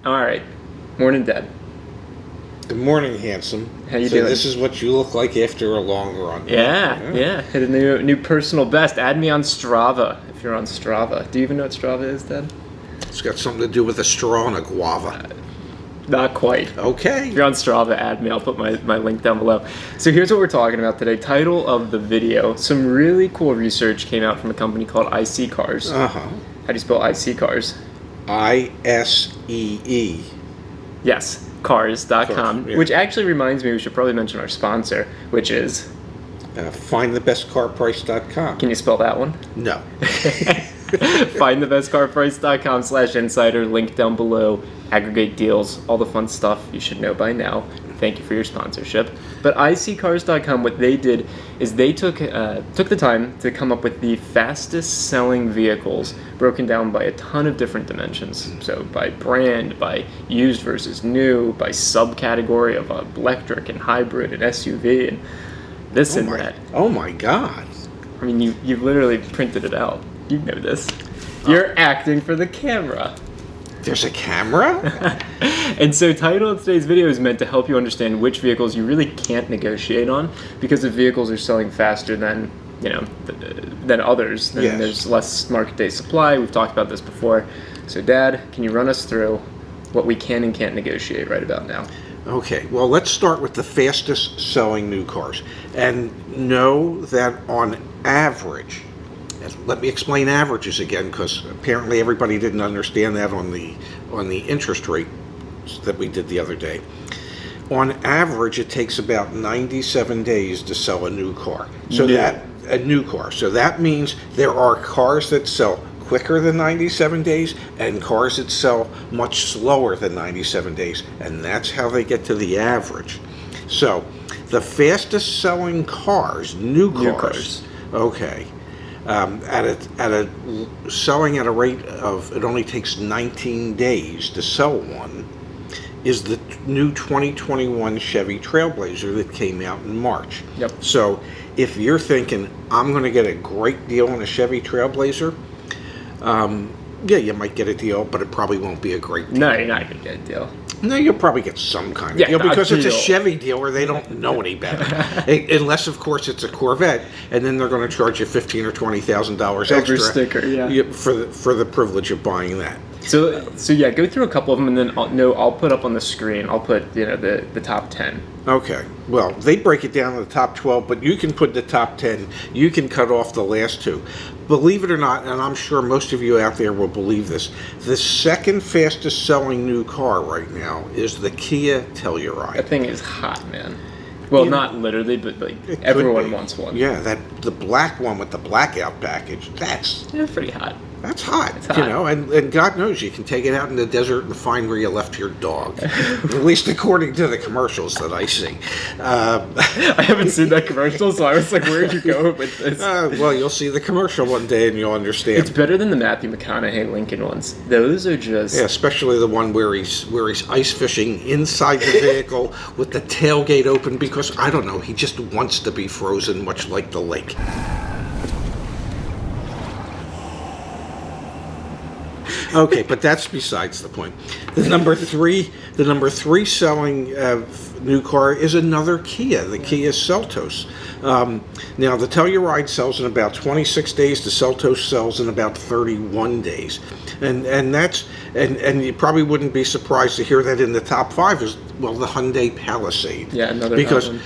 All right. Morning, Dad. Good morning, handsome. How you so doing? This is what you look like after a long run. Yeah. Hit a new personal best. Add me on Strava if you're on Strava. Do you even know what Strava is, Dad? It's got something to do with a straw and a guava. Not quite. Okay. If you're on Strava, add me. I'll put my link down below. So here's what we're talking about today. Title of the video. Some really cool research came out from a company called IC Cars. Uh-huh. How do you spell IC Cars? ISEE. Yes, cars.com. Yeah. Which actually reminds me we should probably mention our sponsor, which is... Findthebestcarprice.com. Can you spell that one? No. Findthebestcarprice.com/insider. Link down below. Aggregate deals, all the fun stuff you should know by now. Thank you for your sponsorship. But iccars.com, what they did is they took the time to come up with the fastest selling vehicles broken down by a ton of different dimensions. So by brand, by used versus new, by subcategory of electric and hybrid and SUV and this and that. Oh my God. I mean, you've literally printed it out. You know this. You're acting for the camera. There's a camera? And so title of today's video is meant to help you understand which vehicles you really can't negotiate on, because if vehicles are selling faster than, than others, then Yes. there's less market day supply. We've talked about this before. So Dad, can you run us through what we can and can't negotiate right about now? Okay, well, let's start with the fastest selling new cars. And know that on average, and let me explain averages again, because apparently everybody didn't understand that on the interest rate that we did the other day. On average, it takes about 97 days to sell a new car. So that means there are cars that sell quicker than 97 days and cars that sell much slower than 97 days, and that's how they get to the average. So the fastest selling cars, new cars. Okay. Selling at a rate of, it only takes 19 days to sell one, is the new 2021 Chevy Trailblazer that came out in March. Yep. So if you're thinking, I'm going to get a great deal on a Chevy Trailblazer, yeah, you might get a deal, but it probably won't be a great deal. No, you're not going to get a deal. No, you'll probably get some kind of deal, because it's a Chevy dealer. They don't know any better, unless, of course, it's a Corvette, and then they're going to charge you $15,000 or $20,000 extra sticker, for the privilege of buying that. So yeah, go through a couple of them, and then I'll put up on the screen. I'll put the top 10. Okay. Well, they break it down to the top 12, but you can put the top 10. You can cut off the last two. Believe it or not, and I'm sure most of you out there will believe this, the second fastest selling new car right now is the Kia Telluride. That thing is hot, man. Well, not literally, but like everyone wants one. Yeah, the black one with the blackout package, that's pretty hot. That's hot, It's hot. And God knows you can take it out in the desert and find where you left your dog. At least according to the commercials that I see. I haven't seen that commercial, so I was like, where'd you go with this? Well, you'll see the commercial one day and you'll understand. It's better than the Matthew McConaughey Lincoln ones. Those are just... Yeah, especially the one where he's ice fishing inside the vehicle with the tailgate open, because, I don't know, he just wants to be frozen, much like the lake. Okay, but that's besides the point. The number three selling new car is another Kia, the Kia Seltos. Now, the Telluride sells in about 26 days. The Seltos sells in about 31 days, and you probably wouldn't be surprised to hear that in the top 5 is, well, the Hyundai Palisade. Yeah, another because one.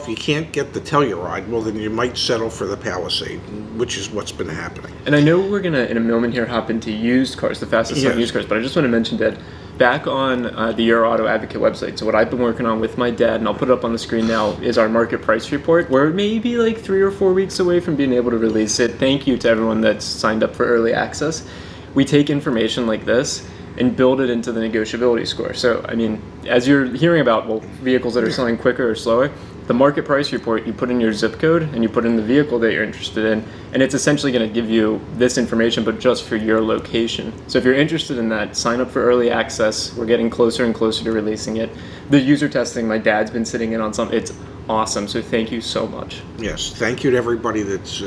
If you can't get the Telluride, well, then you might settle for the Palisade, which is what's been happening. And I know we're gonna in a moment here hop into used cars, the fastest selling used cars, but I just want to mention that back on the Euro Auto Advocate website, so what I've been working on with my dad, and I'll put it up on the screen now, is our market price report. We're maybe like 3 or 4 weeks away from being able to release it. Thank you to everyone that's signed up for early access. We take information like this and build it into the negotiability score. So, I mean, as you're hearing about, vehicles that are selling quicker or slower, the market price report, you put in your zip code and you put in the vehicle that you're interested in, and it's essentially going to give you this information, but just for your location. So if you're interested in that, sign up for early access. We're getting closer and closer to releasing it. The user testing, my dad's been sitting in on some. It's awesome. So thank you so much. Yes, thank you to everybody that's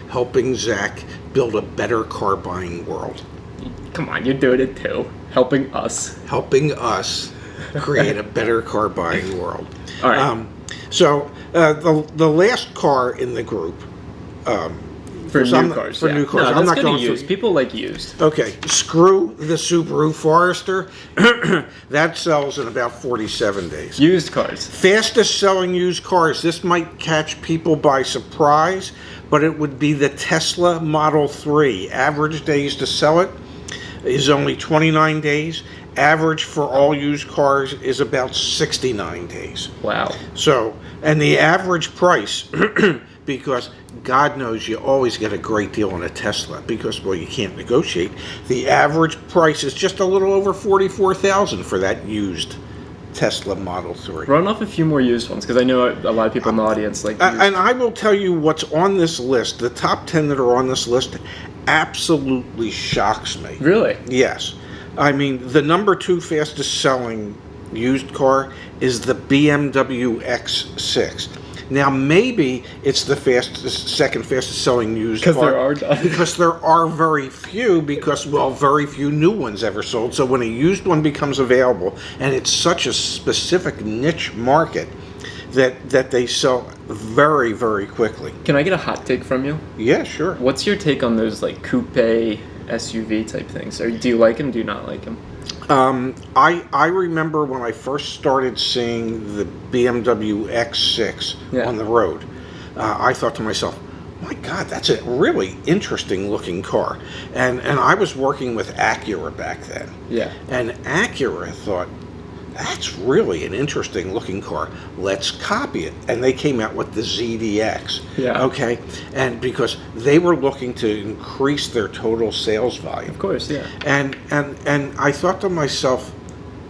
helping Zach build a better car buying world. Come on, you're doing it too. Helping us. Helping us create a better car buying world. All right. So the last car in the group. For new cars. For new cars. No, I'm that's not going used. for People like used. Okay, screw the Subaru Forester. That sells in about 47 days. Used cars. Fastest selling used cars. This might catch people by surprise, but it would be the Tesla Model 3. Average days to sell it is only 29 days. Average for all used cars is about 69 days. Wow. So, and the average price, because God knows you always get a great deal on a Tesla because, well, you can't negotiate. The average price is just a little over $44,000 for that used Tesla Model 3. Run off a few more used ones because I know a lot of people in the audience like used. And I will tell you what's on this list. The top 10 that are on this list absolutely shocks me. Really? Yes. I mean, the number 2 fastest selling used car is the BMW X6. Now, maybe it's the second fastest selling used car. Because there are very few, very few new ones ever sold. So when a used one becomes available, and it's such a specific niche market, that they sell very, very quickly. Can I get a hot take from you? Yeah, sure. What's your take on those like coupe SUV type things? Or do you like them? Do you not like them? I remember when I first started seeing the BMW X6 on the road, I thought to myself, my God, that's a really interesting looking car. And I was working with Acura back then. Yeah. And Acura thought, that's really an interesting looking car. Let's copy it. And they came out with the ZDX. Yeah. Okay. And because they were looking to increase their total sales volume. Of course, yeah. And I thought to myself,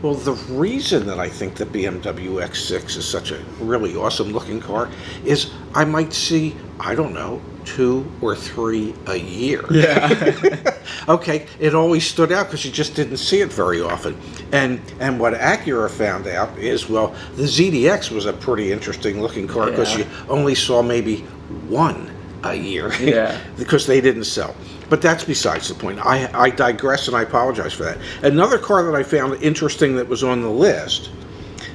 well, the reason that I think the BMW X6 is such a really awesome looking car is I might see, I don't know, 2 or 3 a year. Yeah. Okay, it always stood out because you just didn't see it very often. And what Acura found out is, well, the ZDX was a pretty interesting looking car because you only saw maybe 1 a year. Yeah. Because they didn't sell. But that's besides the point. I digress, and I apologize for that. Another car that I found interesting that was on the list.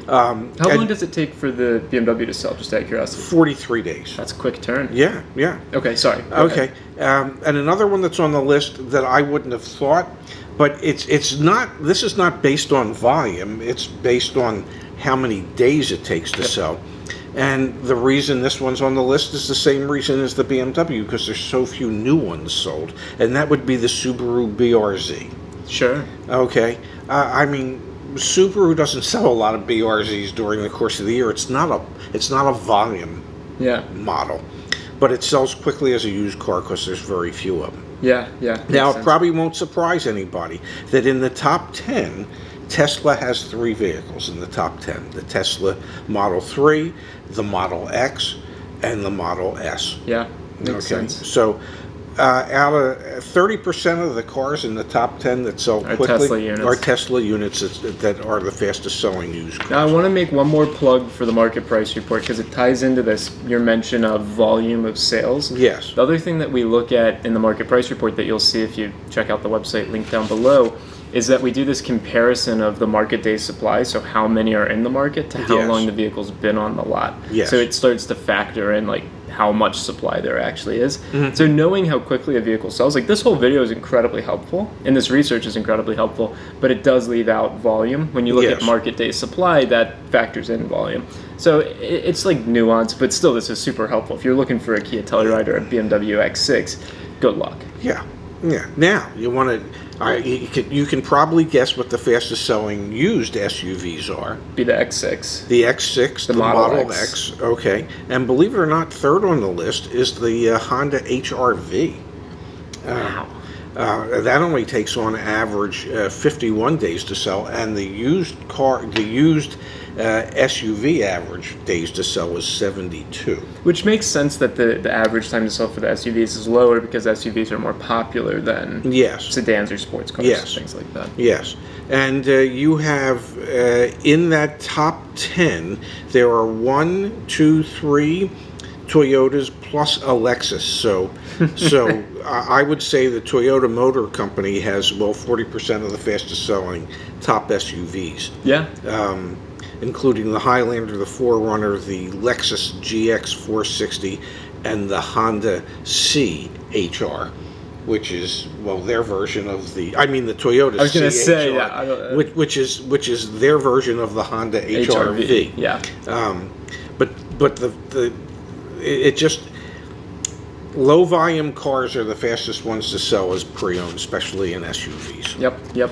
How long does it take for the BMW to sell, just out of curiosity? 43 days. That's a quick turn. Yeah, yeah. Okay, sorry. Okay. And another one that's on the list that I wouldn't have thought, but it's not, this is not based on volume, it's based on how many days it takes to sell. And the reason this one's on the list is the same reason as the BMW, because there's so few new ones sold, and that would be the Subaru BRZ. Sure. Okay. I mean, Subaru doesn't sell a lot of BRZs during the course of the year. It's not a volume model, but it sells quickly as a used car because there's very few of them. Yeah, yeah. Now, it probably won't surprise anybody that in the top 10, Tesla has 3 vehicles in the top 10. The Tesla Model 3, the Model X, and the Model S. Yeah, makes sense. So out of 30% of the cars in the top 10 that sell quickly are Tesla units that are the fastest selling used cars. Now, I want to make one more plug for the market price report because it ties into this, your mention of volume of sales. Yes. The other thing that we look at in the market price report that you'll see if you check out the website link down below is that we do this comparison of the market day supply, so how many are in the market, to how long the vehicle's been on the lot. Yes. So it starts to factor in like how much supply there actually is. Mm-hmm. So knowing how quickly a vehicle sells, like this whole video is incredibly helpful, and this research is incredibly helpful, but it does leave out volume. When you look at market day supply, that factors in volume. So it's like nuance, but still this is super helpful. If you're looking for a Kia Telluride or a BMW X6, good luck. Yeah. Yeah. Now, you want to... you can probably guess what the fastest selling used SUVs are. Be the X6. The X6, the Model X. Okay. And believe it or not, third on the list is the Honda HR-V. Wow. That only takes on average 51 days to sell, and the used SUV average days to sell is 72. Which makes sense that the average time to sell for the SUVs is lower because SUVs are more popular than sedans or sports cars, things like that. Yes. And you have, in that top 10, there are 1, 2, 3, Toyotas plus a Lexus. So I would say the Toyota Motor Company has 40% of the fastest selling top SUVs. Yeah. Including the Highlander, the 4Runner, the Lexus GX 460, and the Honda CHR, which is their version of the Toyota. I was going to CHR, say, yeah, which is their version of the Honda HRV. Yeah. But it just, low volume cars are the fastest ones to sell as pre-owned, especially in SUVs. Yep.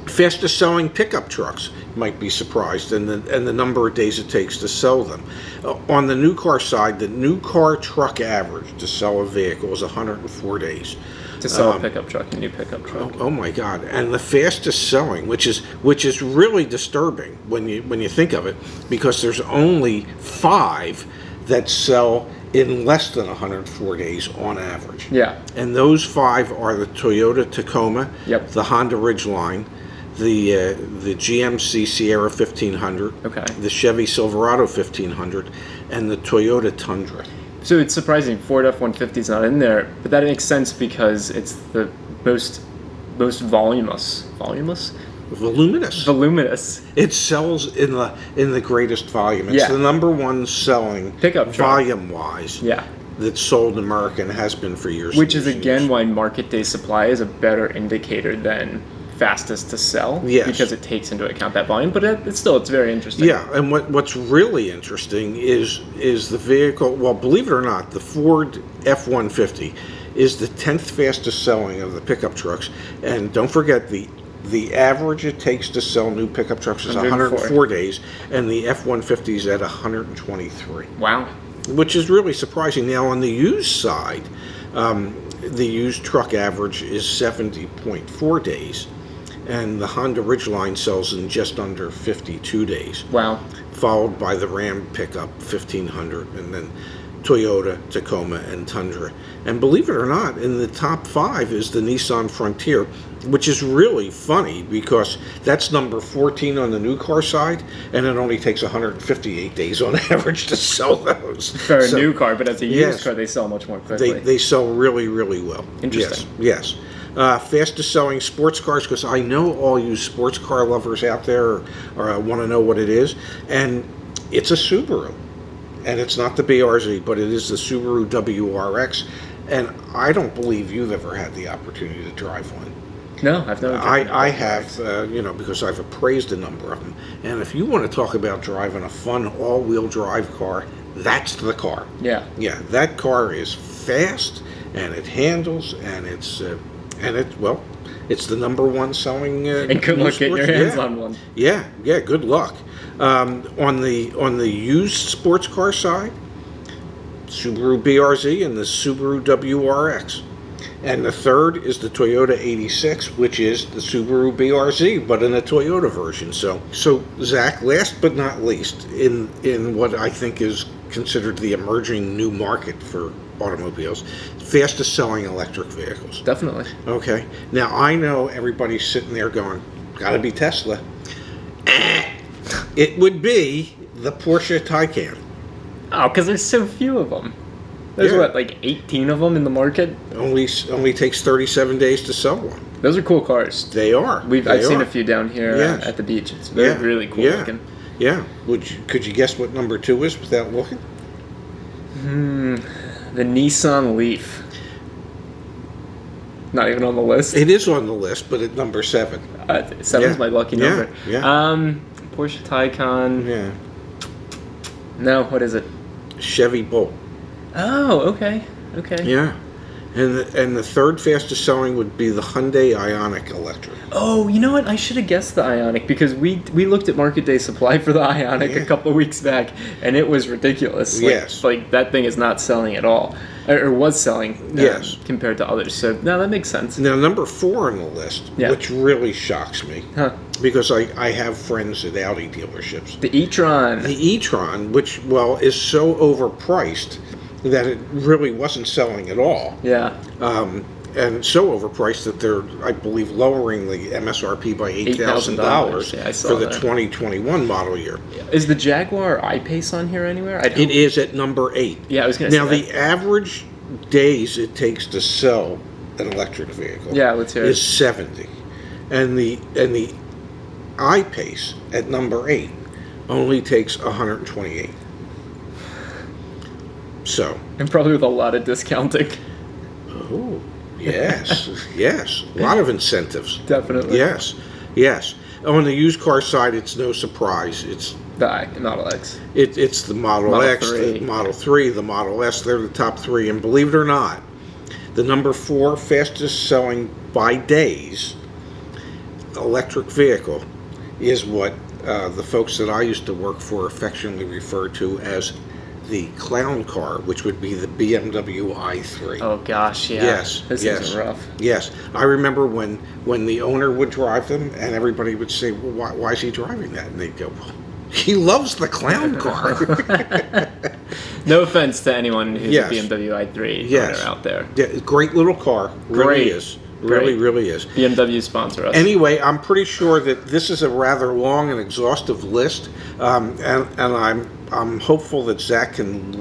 Fastest selling pickup trucks, might be surprised, and the number of days it takes to sell them. On the new car side, the new car truck average to sell a vehicle is 104 days. To sell a pickup truck, a new pickup truck. Oh my God! And the fastest selling, which is really disturbing when you think of it, because there's only 5 that sell in less than 104 days on average. Yeah. And those 5 are the Toyota Tacoma, Yep. the Honda Ridgeline, the GMC Sierra 1500, Okay. the Chevy Silverado 1500, and the Toyota Tundra. So it's surprising Ford F-150 is not in there, but that makes sense because it's the most voluminous. Voluminous. It sells in the greatest volume. It's the number one selling pickup truck, volume-wise. Yeah. That's sold in America and has been for years. Which is again why market day supply is a better indicator than fastest to sell. Yes. Because it takes into account that volume, but it's very interesting. Yeah, and what's really interesting is the vehicle. Well, believe it or not, the Ford F-150 is the 10th fastest selling of the pickup trucks, and don't forget the average it takes to sell new pickup trucks is 104 days, and the F-150 is at 123. Wow. Which is really surprising. Now, on the used side, the used truck average is 70.4 days, and the Honda Ridgeline sells in just under 52 days. Wow. Followed by the Ram pickup 1500, and then Toyota, Tacoma, and Tundra. And believe it or not, in the top 5 is the Nissan Frontier, which is really funny because that's number 14 on the new car side, and it only takes 158 days on average to sell those. For a new car, but as a used car, they sell much more quickly. They sell really, really well. Interesting. Yes. Fastest selling sports cars, because I know all you sports car lovers out there want to know what it is, and it's a Subaru. And it's not the BRZ, but it is the Subaru WRX, and I don't believe you've ever had the opportunity to drive one. No, I've never. I have, because I've appraised a number of them. And if you want to talk about driving a fun all-wheel drive car, that's the car. Yeah. Yeah, that car is fast, and it handles, and it's the number one selling. And good luck getting your hands on one. Yeah, good luck. On the used sports car side, Subaru BRZ and the Subaru WRX. And the third is the Toyota 86, which is the Subaru BRZ, but in a Toyota version. So Zach, last but not least, in what I think is considered the emerging new market for automobiles, fastest selling electric vehicles. Definitely. Okay. Now, I know everybody's sitting there going, gotta be Tesla. It would be the Porsche Taycan. Oh, because there's so few of them. There's like 18 of them in the market? Only takes 37 days to sell one. Those are cool cars. They are. I've seen a few down here at the beach. It's really cool looking. Yeah. Could you guess what number 2 is without looking? The Nissan Leaf. Not even on the list. It is on the list, but at number 7. 7's my lucky number. Yeah. Porsche Taycan. Yeah. No, what is it? Chevy Bolt. Oh, okay. Yeah. And the third fastest selling would be the Hyundai Ioniq Electric. Oh, you know what? I should have guessed the Ioniq because we looked at market day supply for the Ioniq a couple of weeks back, and it was ridiculous. Like that thing is not selling at all, or was selling. Compared to others. So no, that makes sense. Now number 4 on the list, which really shocks me, because I have friends at Audi dealerships. The e-tron. The e-tron, which is so overpriced that it really wasn't selling at all. Yeah. and so overpriced that they're, I believe, lowering the MSRP by $8,000 Yeah, I saw for the that. 2021 model year. Is the Jaguar I-Pace on here anywhere? It is at number 8. Yeah, I was going to say Now, the average days it takes to sell an electric vehicle let's hear is it. 70. And the I-Pace at number 8 only takes 128. So. And probably with a lot of discounting. Oh, yes, yes. A lot of incentives. Definitely. Yes, yes. On the used car side, it's no surprise. It's The Model X. it's the Model X, 3. the Model 3, the Model S. They're the top 3. And believe it or not, the number 4 fastest selling by days electric vehicle is what the folks that I used to work for affectionately refer to as the clown car, which would be the BMW i3. Oh gosh, yeah. Yes, This yes. is rough. Yes, I remember when the owner would drive them, and everybody would say, "Well, why is he driving that?" And they'd go, "Well, he loves the clown car." No offense to anyone who's Yes. a BMW i3 Yes. owner out there. Yeah, great little car, really Great. is, really, Great. really is. BMW sponsor us. Anyway, I'm pretty sure that this is a rather long and exhaustive list, and I'm hopeful that Zach can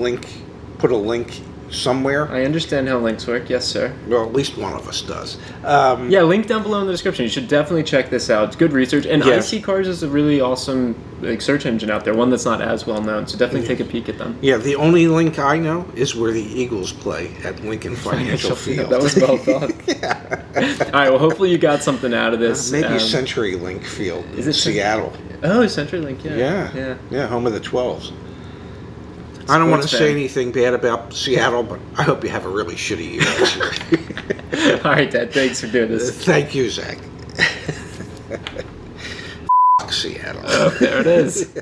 put a link somewhere. I understand how links work. Yes, sir. Well, at least one of us does. Yeah, link down below in the description. You should definitely check this out. It's good research. And Yes. IC Cars is a really awesome search engine out there, one that's not as well known. So definitely take a peek at them. Yeah, the only link I know is where the Eagles play at Lincoln Financial Field. That was well thought. All right, well, hopefully you got something out of this. Maybe CenturyLink Field is in it Seattle. Oh, CenturyLink, yeah. Yeah, home of the 12s. I don't want to Sports say fan. anything bad about Seattle, but I hope you have a really shitty year this year. All right, Dad, thanks for doing this. Thank you, Zach. Seattle. Oh, there it is.